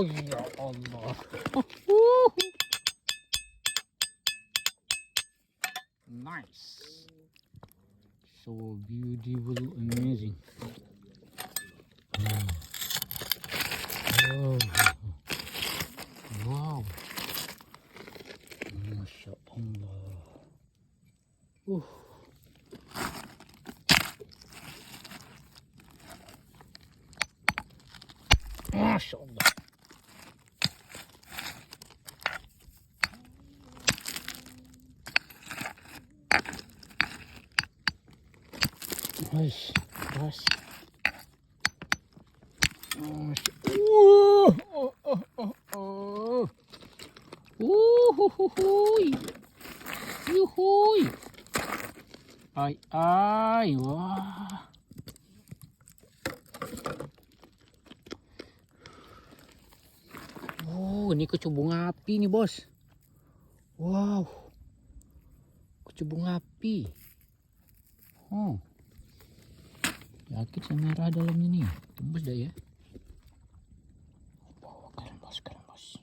Oh ya Allah. Nice. So beautiful, amazing. Oh. Wow. Masya Allah. Masya Allah. Nice. Nice. Yuhui. Ay, ay, wah. Oh, ini kecubung api nih, bos. Wow. Kecubung api. Oh. Yakin saya merah dalamnya nih. Tembus dah ya. Oh, keren bos, keren bos.